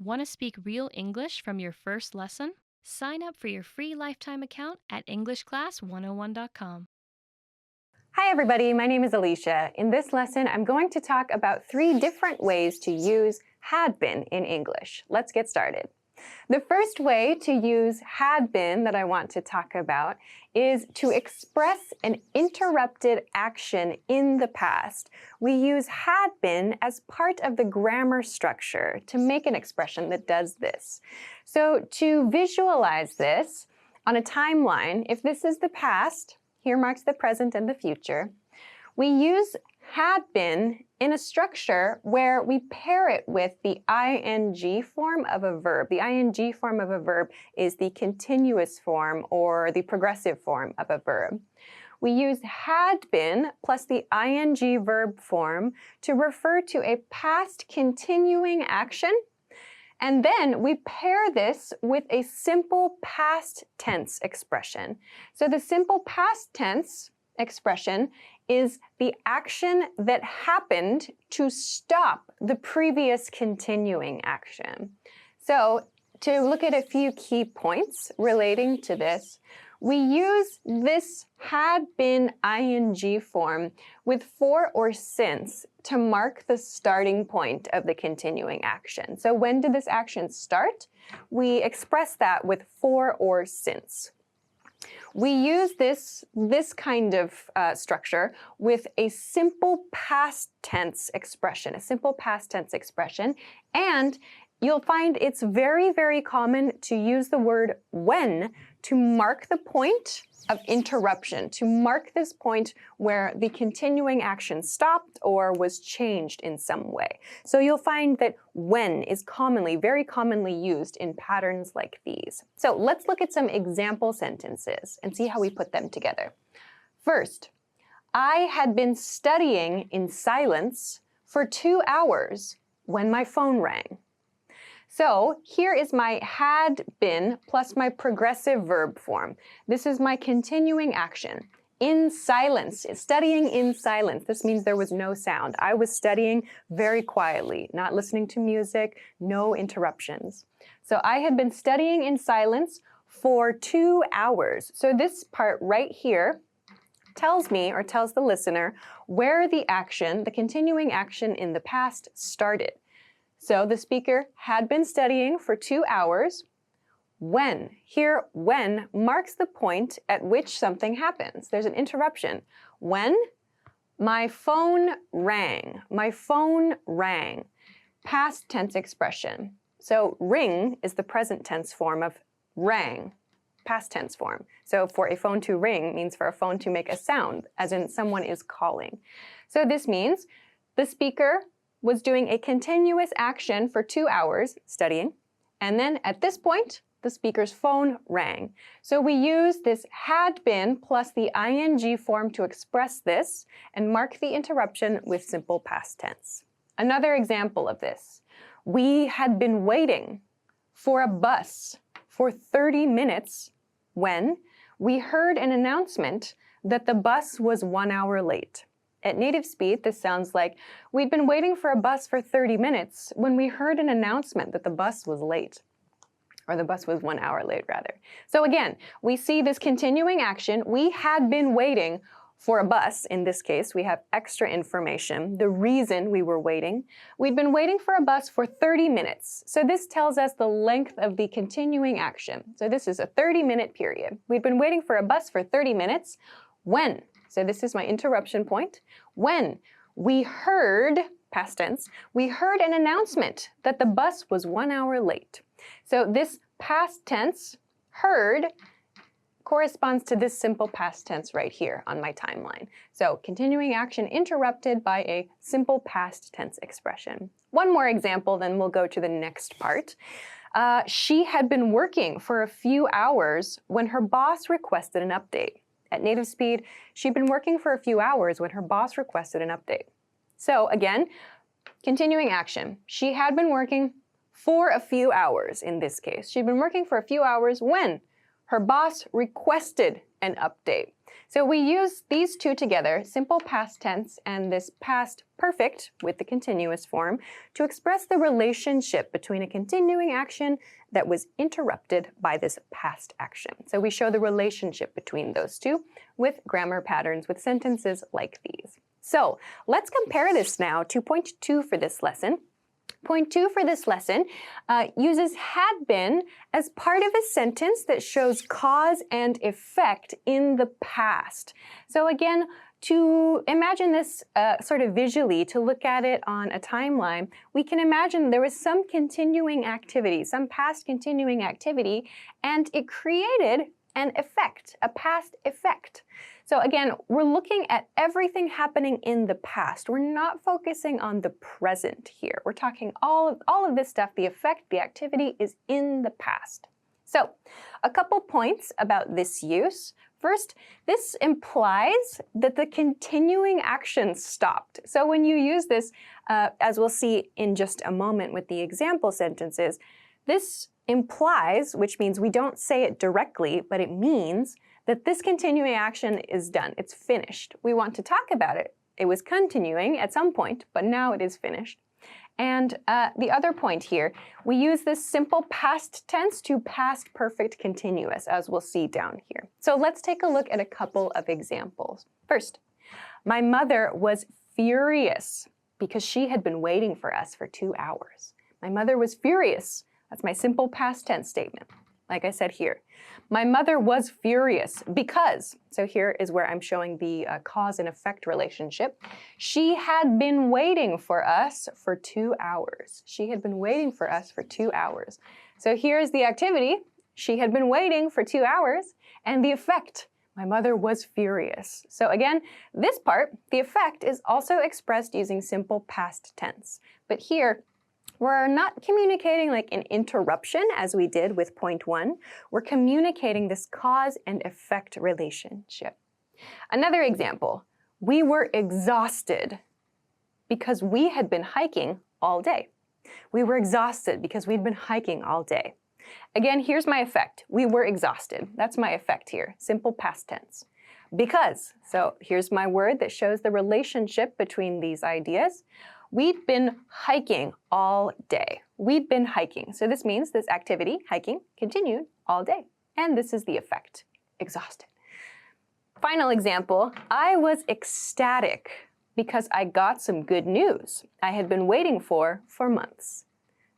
Want to speak real English from your first lesson? Sign up for your free lifetime account at EnglishClass101.com. Hi everybody, my name is Alicia. In this lesson, I'm going to talk about 3 different ways to use had been in English. Let's get started. The first way to use had been that I want to talk about is to express an interrupted action in the past. We use had been as part of the grammar structure to make an expression that does this. So to visualize this on a timeline, if this is the past, here marks the present and the future, we use had been in a structure where we pair it with the ing form of a verb. The ing form of a verb is the continuous form or the progressive form of a verb. We use had been plus the ing verb form to refer to a past continuing action, and then we pair this with a simple past tense expression. So the simple past tense expression is the action that happened to stop the previous continuing action. So to look at a few key points relating to this, we use this had been ing form with for or since to mark the starting point of the continuing action. So when did this action start? We express that with for or since. We use this kind of structure with a simple past tense expression, and you'll find it's very, very common to use the word when to mark the point of interruption, to mark this point where the continuing action stopped or was changed in some way. So you'll find that when is very commonly used in patterns like these. So let's look at some example sentences and see how we put them together. First, I had been studying in silence for 2 hours when my phone rang. So here is my had been plus my progressive verb form. This is my continuing action. In silence, studying in silence. This means there was no sound. I was studying very quietly, not listening to music, no interruptions. So I had been studying in silence for 2 hours. So this part right here tells me, or tells the listener, where the action, the continuing action in the past started. So the speaker had been studying for 2 hours. When? Here, when marks the point at which something happens. There's an interruption. When? My phone rang. My phone rang. Past tense expression. So ring is the present tense form of rang, past tense form. So for a phone to ring means for a phone to make a sound, as in someone is calling. So this means the speaker was doing a continuous action for 2 hours, studying, and then at this point, the speaker's phone rang. So we use this had been plus the ing form to express this and mark the interruption with simple past tense. Another example of this, we had been waiting for a bus for 30 minutes when we heard an announcement that the bus was 1 hour late. At native speed, this sounds like, we'd been waiting for a bus for 30 minutes when we heard an announcement that the bus was late, or the bus was 1 hour late, rather. So again, we see this continuing action. We had been waiting for a bus. In this case, we have extra information, the reason we were waiting. We'd been waiting for a bus for 30 minutes. So this tells us the length of the continuing action. So this is a 30-minute period. We'd been waiting for a bus for 30 minutes. When? So this is my interruption point. When we heard, past tense, we heard an announcement that the bus was 1 hour late. So this past tense, heard, corresponds to this simple past tense right here on my timeline. So continuing action interrupted by a simple past tense expression. One more example, then we'll go to the next part. She had been working for a few hours when her boss requested an update. At native speed, she'd been working for a few hours when her boss requested an update. So again, continuing action. She had been working for a few hours in this case. She'd been working for a few hours when her boss requested an update. So we use these two together, simple past tense and this past perfect with the continuous form, to express the relationship between a continuing action that was interrupted by this past action. So we show the relationship between those two with grammar patterns with sentences like these. So let's compare this now to point 2 for this lesson. Point 2 for this lesson uses had been as part of a sentence that shows cause and effect in the past. So again, to imagine this sort of visually, to look at it on a timeline, we can imagine there was some continuing activity, some past continuing activity, and it created an effect, a past effect. So again, we're looking at everything happening in the past. We're not focusing on the present here. We're talking all of this stuff, the effect, the activity is in the past. So a couple points about this use. First, this implies that the continuing action stopped. So when you use this, as we'll see in just a moment with the example sentences, this implies, which means we don't say it directly, but it means that this continuing action is done. It's finished. We want to talk about it. It was continuing at some point, but now it is finished. And the other point here, we use this simple past tense to past perfect continuous, as we'll see down here. So let's take a look at a couple of examples. First, my mother was furious because she had been waiting for us for 2 hours. My mother was furious. That's my simple past tense statement. Like I said here, my mother was furious because, so here is where I'm showing the cause and effect relationship. She had been waiting for us for 2 hours. She had been waiting for us for 2 hours. So here's the activity. She had been waiting for 2 hours, and the effect, my mother was furious. So again, this part, the effect, is also expressed using simple past tense. But here, we're not communicating like an interruption as we did with point 1. We're communicating this cause and effect relationship. Another example, we were exhausted because we had been hiking all day. We were exhausted because we'd been hiking all day. Again, here's my effect. We were exhausted. That's my effect here, simple past tense. Because, so here's my word that shows the relationship between these ideas. We'd been hiking all day. We'd been hiking. So this means this activity, hiking, continued all day. And this is the effect, exhausted. Final example, I was ecstatic because I got some good news I had been waiting for months.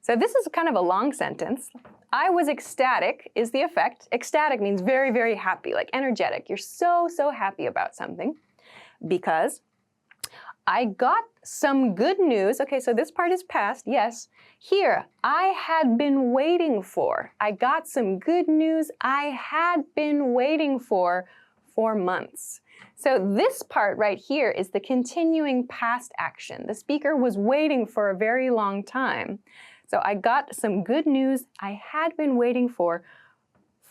So this is kind of a long sentence. I was ecstatic is the effect. Ecstatic means very, very happy, like energetic. You're so, so happy about something because I got some good news. Okay, so this part is past, yes. Here, I had been waiting for. I got some good news I had been waiting for months. So this part right here is the continuing past action. The speaker was waiting for a very long time. So I got some good news I had been waiting for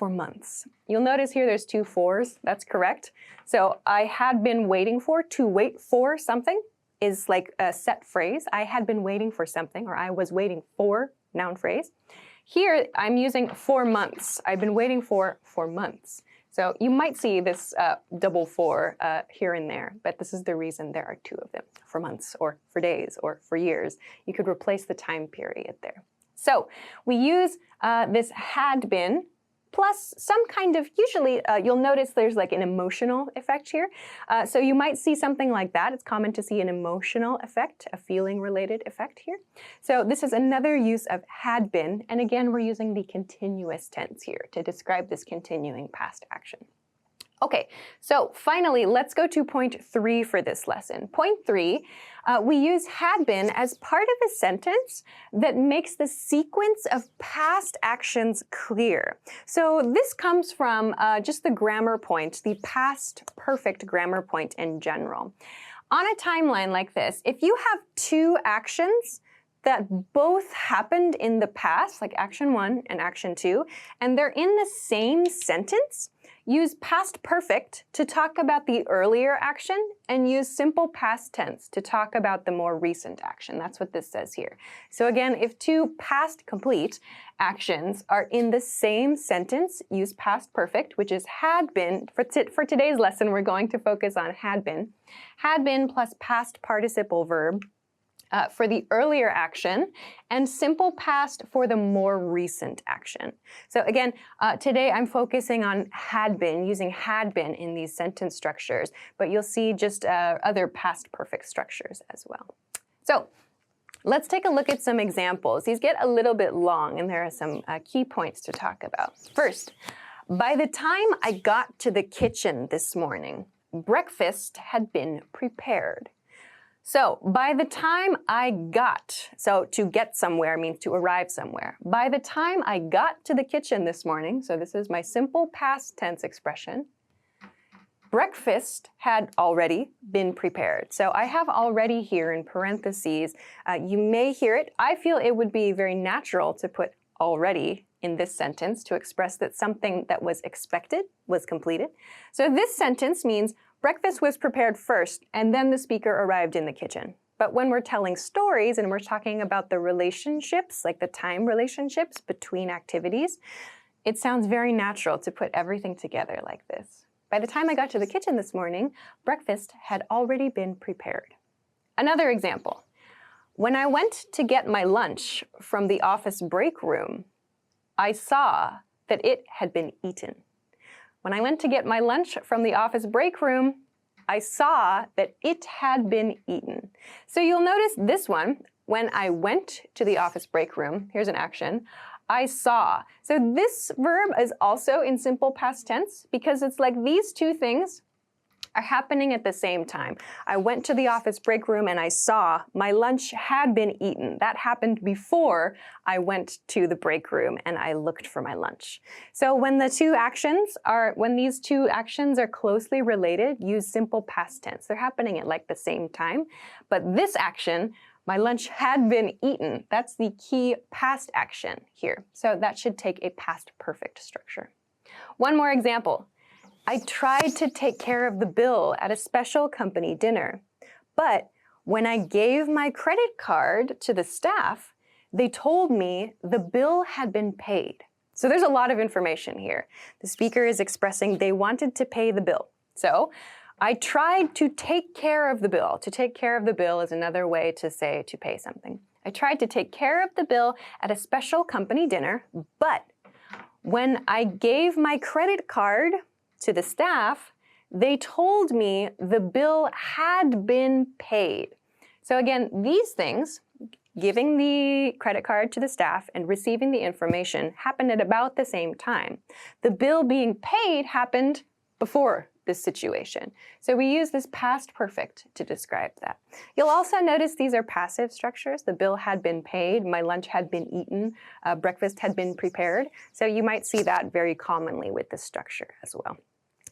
months. You'll notice here there's 2 fors. That's correct. So I had been waiting for, to wait for something is like a set phrase. I had been waiting for something, or I was waiting for, noun phrase. Here I'm using for months. I've been waiting for months. So you might see this double for here and there, but this is the reason there are 2 of them, for months or for days or for years. You could replace the time period there. So we use this had been plus some kind of, usually you'll notice there's like an emotional effect here. So you might see something like that. It's common to see an emotional effect, a feeling-related effect here. So this is another use of had been, and again, we're using the continuous tense here to describe this continuing past action. Okay, so finally, let's go to point 3 for this lesson. Point 3, we use had been as part of a sentence that makes the sequence of past actions clear. So this comes from just the grammar point, the past perfect grammar point in general. On a timeline like this, if you have 2 actions that both happened in the past, like action 1 and action 2, and they're in the same sentence, use past perfect to talk about the earlier action and use simple past tense to talk about the more recent action. That's what this says here. So again, if two past complete actions are in the same sentence, use past perfect, which is had been. For today's lesson, we're going to focus on had been. Had been plus past participle verb for the earlier action, and simple past for the more recent action. So again, today I'm focusing on had been, using had been in these sentence structures, but you'll see just other past perfect structures as well. So let's take a look at some examples. These get a little bit long, and there are some key points to talk about. First, by the time I got to the kitchen this morning, breakfast had been prepared. So by the time I got, so to get somewhere means to arrive somewhere. By the time I got to the kitchen this morning, so this is my simple past tense expression, breakfast had already been prepared. So I have already here in parentheses. You may hear it. I feel it would be very natural to put already in this sentence to express that something that was expected was completed. So this sentence means breakfast was prepared first, and then the speaker arrived in the kitchen. But when we're telling stories and we're talking about the relationships, like the time relationships between activities, it sounds very natural to put everything together like this. By the time I got to the kitchen this morning, breakfast had already been prepared. Another example. When I went to get my lunch from the office break room, I saw that it had been eaten. When I went to get my lunch from the office break room, I saw that it had been eaten. So you'll notice this one, when I went to the office break room, here's an action, I saw. So this verb is also in simple past tense because it's like these two things are happening at the same time. I went to the office break room and I saw my lunch had been eaten. That happened before I went to the break room and I looked for my lunch. So when these two actions are closely related, use simple past tense. They're happening at like the same time. But this action, my lunch had been eaten, that's the key past action here. So that should take a past perfect structure. One more example. I tried to take care of the bill at a special company dinner, but when I gave my credit card to the staff, they told me the bill had been paid. So there's a lot of information here. The speaker is expressing they wanted to pay the bill. So I tried to take care of the bill. To take care of the bill is another way to say to pay something. I tried to take care of the bill at a special company dinner, but when I gave my credit card to the staff, they told me the bill had been paid. So again, these things, giving the credit card to the staff and receiving the information, happened at about the same time. The bill being paid happened before this situation. So we use this past perfect to describe that. You'll also notice these are passive structures. The bill had been paid, my lunch had been eaten, breakfast had been prepared. So you might see that very commonly with this structure as well.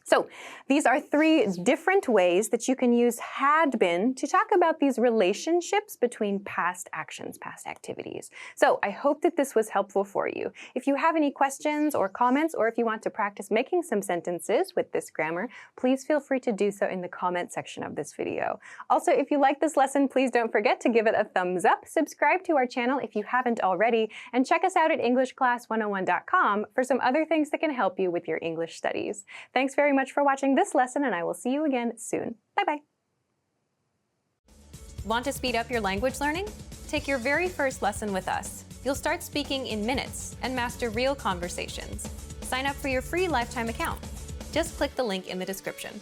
So these are three different ways that you can use had been to talk about these relationships between past actions, past activities. So I hope that this was helpful for you. If you have any questions or comments, or if you want to practice making some sentences with this grammar, please feel free to do so in the comment section of this video. Also, if you like this lesson, please don't forget to give it a thumbs up, subscribe to our channel if you haven't already, and check us out at EnglishClass101.com for some other things that can help you with your English studies. Thanks very much for watching this lesson, and I will see you again soon. Bye-bye. Want to speed up your language learning? Take your very first lesson with us. You'll start speaking in minutes and master real conversations. Sign up for your free lifetime account. Just click the link in the description.